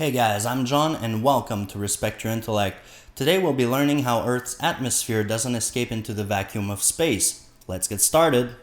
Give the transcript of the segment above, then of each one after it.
Hey guys, I'm John and welcome to Respect Your Intellect. Today we'll be learning how Earth's atmosphere doesn't escape into the vacuum of space. Let's get started.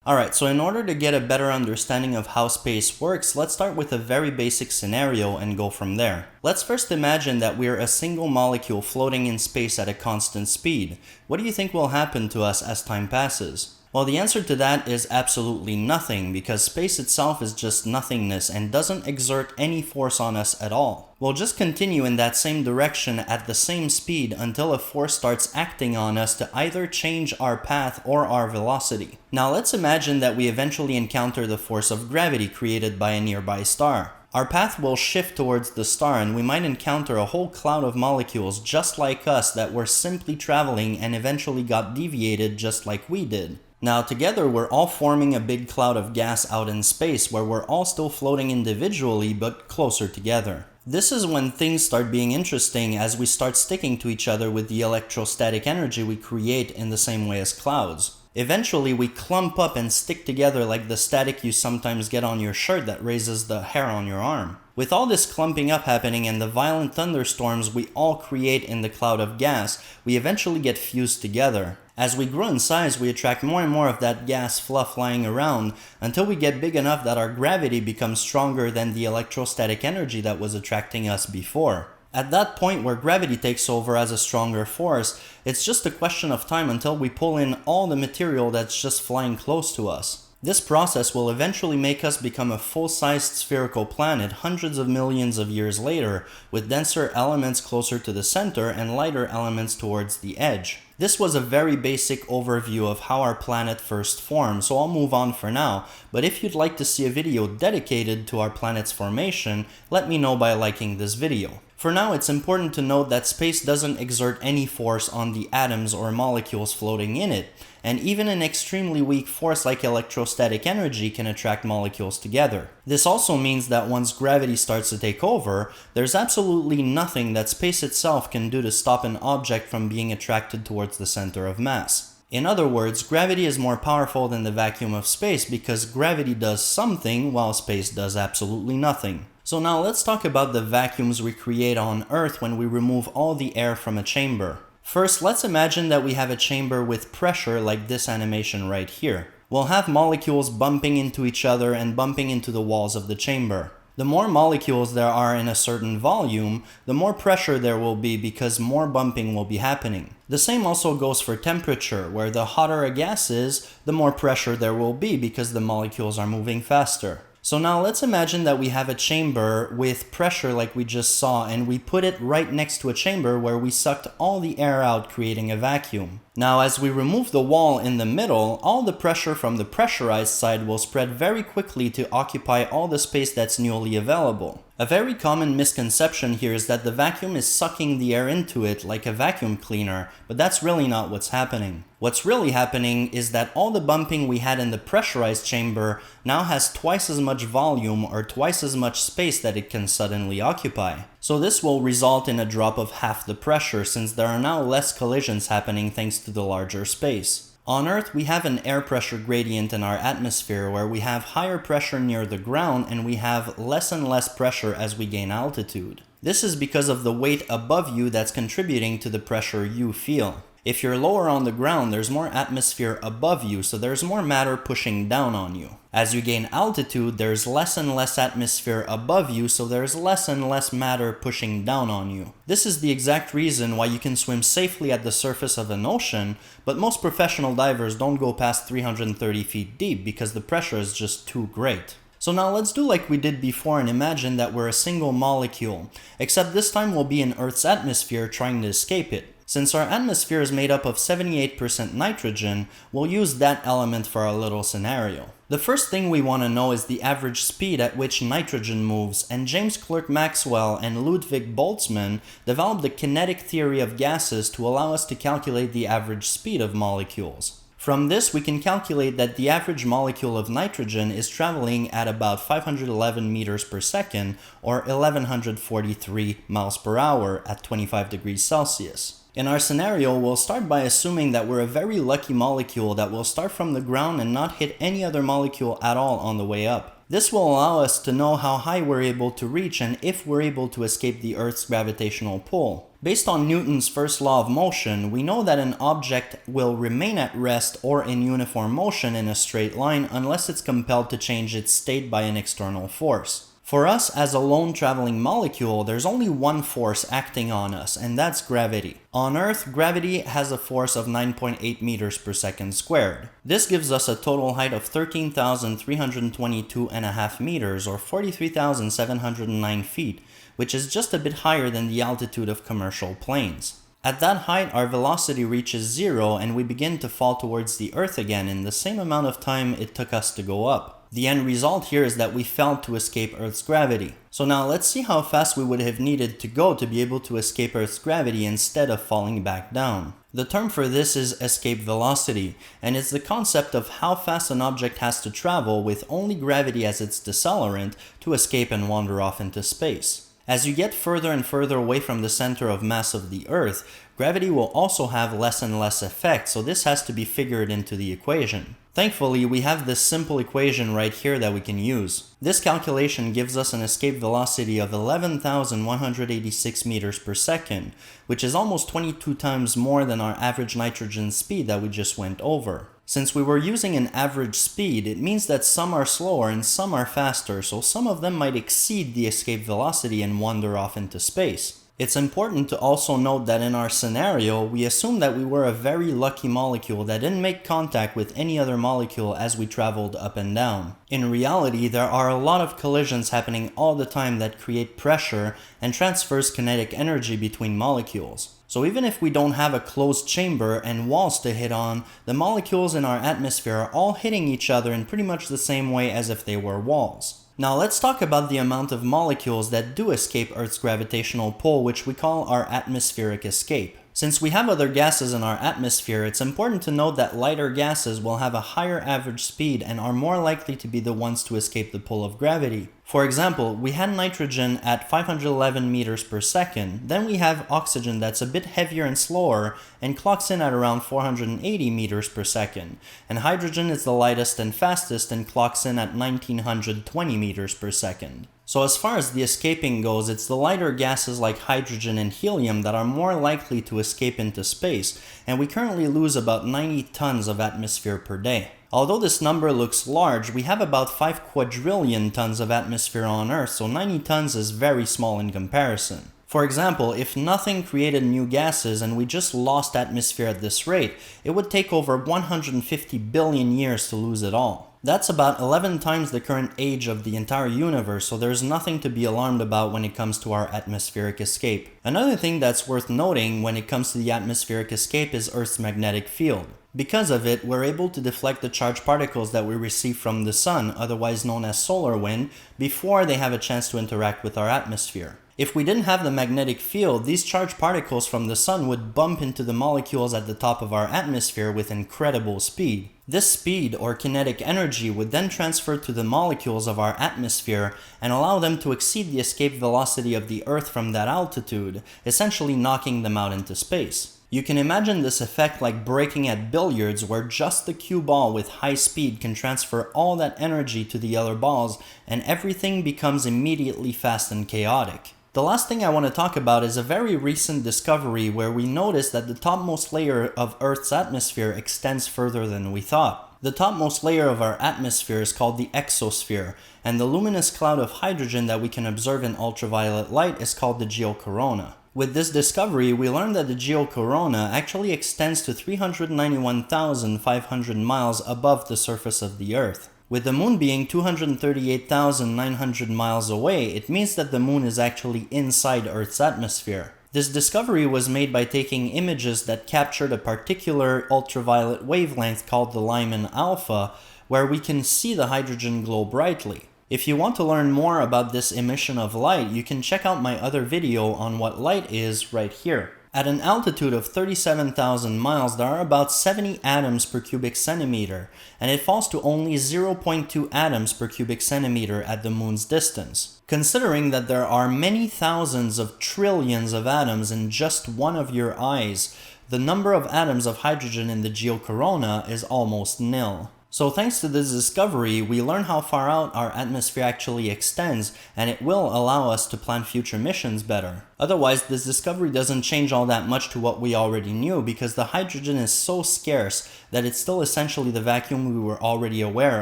Alright, so in order to get a better understanding of how space works, let's start with a very basic scenario and go from there. Let's first imagine that we're a single molecule floating in space at a constant speed. What do you think will happen to us as time passes? Well, the answer to that is absolutely nothing, because space itself is just nothingness and doesn't exert any force on us at all. We'll just continue in that same direction at the same speed until a force starts acting on us to either change our path or our velocity. Now let's imagine that we eventually encounter the force of gravity created by a nearby star. Our path will shift towards the star and we might encounter a whole cloud of molecules just like us that were simply traveling and eventually got deviated just like we did. Now together we're all forming a big cloud of gas out in space where we're all still floating individually but closer together. This is when things start being interesting as we start sticking to each other with the electrostatic energy we create in the same way as clouds. Eventually we clump up and stick together like the static you sometimes get on your shirt that raises the hair on your arm. With all this clumping up happening and the violent thunderstorms we all create in the cloud of gas, we eventually get fused together. As we grow in size, we attract more and more of that gas fluff lying around until we get big enough that our gravity becomes stronger than the electrostatic energy that was attracting us before. At that point where gravity takes over as a stronger force, it's just a question of time until we pull in all the material that's just flying close to us. This process will eventually make us become a full-sized spherical planet hundreds of millions of years later, with denser elements closer to the center and lighter elements towards the edge. This was a very basic overview of how our planet first formed, so I'll move on for now, but if you'd like to see a video dedicated to our planet's formation, let me know by liking this video. For now, it's important to note that space doesn't exert any force on the atoms or molecules floating in it, and even an extremely weak force like electrostatic energy can attract molecules together. This also means that once gravity starts to take over, there's absolutely nothing that space itself can do to stop an object from being attracted towards the center of mass. In other words, gravity is more powerful than the vacuum of space because gravity does something while space does absolutely nothing. So now let's talk about the vacuums we create on Earth when we remove all the air from a chamber. First, let's imagine that we have a chamber with pressure like this animation right here. We'll have molecules bumping into each other and bumping into the walls of the chamber. The more molecules there are in a certain volume, the more pressure there will be because more bumping will be happening. The same also goes for temperature, where the hotter a gas is, the more pressure there will be because the molecules are moving faster. So now let's imagine that we have a chamber with pressure like we just saw and we put it right next to a chamber where we sucked all the air out, creating a vacuum. Now as we remove the wall in the middle, all the pressure from the pressurized side will spread very quickly to occupy all the space that's newly available. A very common misconception here is that the vacuum is sucking the air into it like a vacuum cleaner, but that's really not what's happening. What's really happening is that all the bumping we had in the pressurized chamber now has twice as much volume or twice as much space that it can suddenly occupy. So this will result in a drop of half the pressure since there are now less collisions happening thanks to the larger space. On Earth, we have an air pressure gradient in our atmosphere where we have higher pressure near the ground and we have less and less pressure as we gain altitude. This is because of the weight above you that's contributing to the pressure you feel. If you're lower on the ground, there's more atmosphere above you, so there's more matter pushing down on you. As you gain altitude, there's less and less atmosphere above you, so there's less and less matter pushing down on you. This is the exact reason why you can swim safely at the surface of an ocean, but most professional divers don't go past 330 feet deep because the pressure is just too great. So now let's do like we did before and imagine that we're a single molecule, except this time we'll be in Earth's atmosphere trying to escape it. Since our atmosphere is made up of 78% nitrogen, we'll use that element for our little scenario. The first thing we want to know is the average speed at which nitrogen moves, and James Clerk Maxwell and Ludwig Boltzmann developed the kinetic theory of gases to allow us to calculate the average speed of molecules. From this, we can calculate that the average molecule of nitrogen is traveling at about 511 meters per second, or 1143 miles per hour at 25 degrees Celsius. In our scenario, we'll start by assuming that we're a very lucky molecule that will start from the ground and not hit any other molecule at all on the way up. This will allow us to know how high we're able to reach and if we're able to escape the Earth's gravitational pull. Based on Newton's first law of motion, we know that an object will remain at rest or in uniform motion in a straight line unless it's compelled to change its state by an external force. For us, as a lone traveling molecule, there's only one force acting on us, and that's gravity. On Earth, gravity has a force of 9.8 meters per second squared. This gives us a total height of 13,322.5 meters, or 43,709 feet, which is just a bit higher than the altitude of commercial planes. At that height, our velocity reaches zero, and we begin to fall towards the Earth again in the same amount of time it took us to go up. The end result here is that we failed to escape Earth's gravity. So now let's see how fast we would have needed to go to be able to escape Earth's gravity instead of falling back down. The term for this is escape velocity, and it's the concept of how fast an object has to travel with only gravity as its decelerant to escape and wander off into space. As you get further and further away from the center of mass of the Earth, gravity will also have less and less effect, so this has to be figured into the equation. Thankfully, we have this simple equation right here that we can use. This calculation gives us an escape velocity of 11,186 meters per second, which is almost 22 times more than our average nitrogen speed that we just went over. Since we were using an average speed, it means that some are slower and some are faster, so some of them might exceed the escape velocity and wander off into space. It's important to also note that in our scenario, we assume that we were a very lucky molecule that didn't make contact with any other molecule as we traveled up and down. In reality, there are a lot of collisions happening all the time that create pressure and transfers kinetic energy between molecules. So even if we don't have a closed chamber and walls to hit on, the molecules in our atmosphere are all hitting each other in pretty much the same way as if they were walls. Now let's talk about the amount of molecules that do escape Earth's gravitational pull, which we call our atmospheric escape. Since we have other gases in our atmosphere, it's important to note that lighter gases will have a higher average speed and are more likely to be the ones to escape the pull of gravity. For example, we had nitrogen at 511 meters per second, then we have oxygen that's a bit heavier and slower and clocks in at around 480 meters per second, and hydrogen is the lightest and fastest and clocks in at 1920 meters per second. So as far as the escaping goes, it's the lighter gases like hydrogen and helium that are more likely to escape into space, and we currently lose about 90 tons of atmosphere per day. Although this number looks large, we have about 5 quadrillion tons of atmosphere on Earth, so 90 tons is very small in comparison. For example, if nothing created new gases and we just lost atmosphere at this rate, it would take over 150 billion years to lose it all. That's about 11 times the current age of the entire universe, so there's nothing to be alarmed about when it comes to our atmospheric escape. Another thing that's worth noting when it comes to the atmospheric escape is Earth's magnetic field. Because of it, we're able to deflect the charged particles that we receive from the sun, otherwise known as solar wind, before they have a chance to interact with our atmosphere. If we didn't have the magnetic field, these charged particles from the sun would bump into the molecules at the top of our atmosphere with incredible speed. This speed, or kinetic energy, would then transfer to the molecules of our atmosphere and allow them to exceed the escape velocity of the Earth from that altitude, essentially knocking them out into space. You can imagine this effect like breaking at billiards, where just the cue ball with high speed can transfer all that energy to the other balls and everything becomes immediately fast and chaotic. The last thing I want to talk about is a very recent discovery where we noticed that the topmost layer of Earth's atmosphere extends further than we thought. The topmost layer of our atmosphere is called the exosphere, and the luminous cloud of hydrogen that we can observe in ultraviolet light is called the geocorona. With this discovery, we learned that the geocorona actually extends to 391,500 miles above the surface of the Earth. With the moon being 238,900 miles away, it means that the moon is actually inside Earth's atmosphere. This discovery was made by taking images that captured a particular ultraviolet wavelength called the Lyman alpha, where we can see the hydrogen glow brightly. If you want to learn more about this emission of light, you can check out my other video on what light is right here. At an altitude of 37,000 miles, there are about 70 atoms per cubic centimeter, and it falls to only 0.2 atoms per cubic centimeter at the moon's distance. Considering that there are many thousands of trillions of atoms in just one of your eyes, the number of atoms of hydrogen in the geocorona is almost nil. So thanks to this discovery, we learn how far out our atmosphere actually extends, and it will allow us to plan future missions better. Otherwise, this discovery doesn't change all that much to what we already knew, because the hydrogen is so scarce that it's still essentially the vacuum we were already aware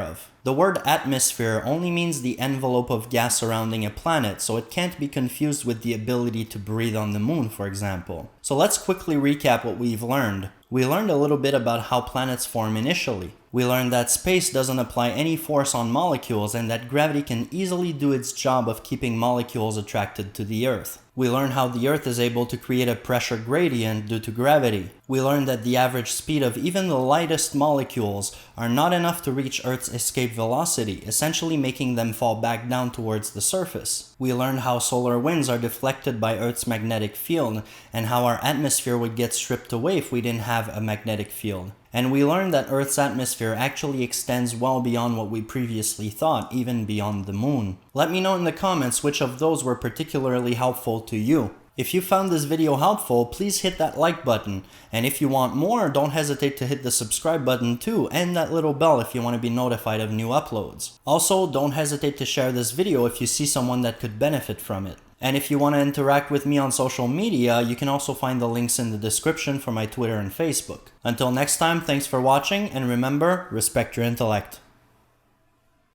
of. The word atmosphere only means the envelope of gas surrounding a planet, so it can't be confused with the ability to breathe on the moon, for example. So let's quickly recap what we've learned. We learned a little bit about how planets form initially. We learned that space doesn't apply any force on molecules and that gravity can easily do its job of keeping molecules attracted to the Earth. We learned how the Earth is able to create a pressure gradient due to gravity. We learned that the average speed of even the lightest molecules are not enough to reach Earth's escape velocity, essentially making them fall back down towards the surface. We learned how solar winds are deflected by Earth's magnetic field, and how our atmosphere would get stripped away if we didn't have a magnetic field. And we learned that Earth's atmosphere actually extends well beyond what we previously thought, even beyond the moon. Let me know in the comments which of those were particularly helpful to you. If you found this video helpful, please hit that like button. And if you want more, don't hesitate to hit the subscribe button too, and that little bell if you want to be notified of new uploads. Also, don't hesitate to share this video if you see someone that could benefit from it. And if you want to interact with me on social media, you can also find the links in the description for my Twitter and Facebook. Until next time, thanks for watching, and remember, respect your intellect.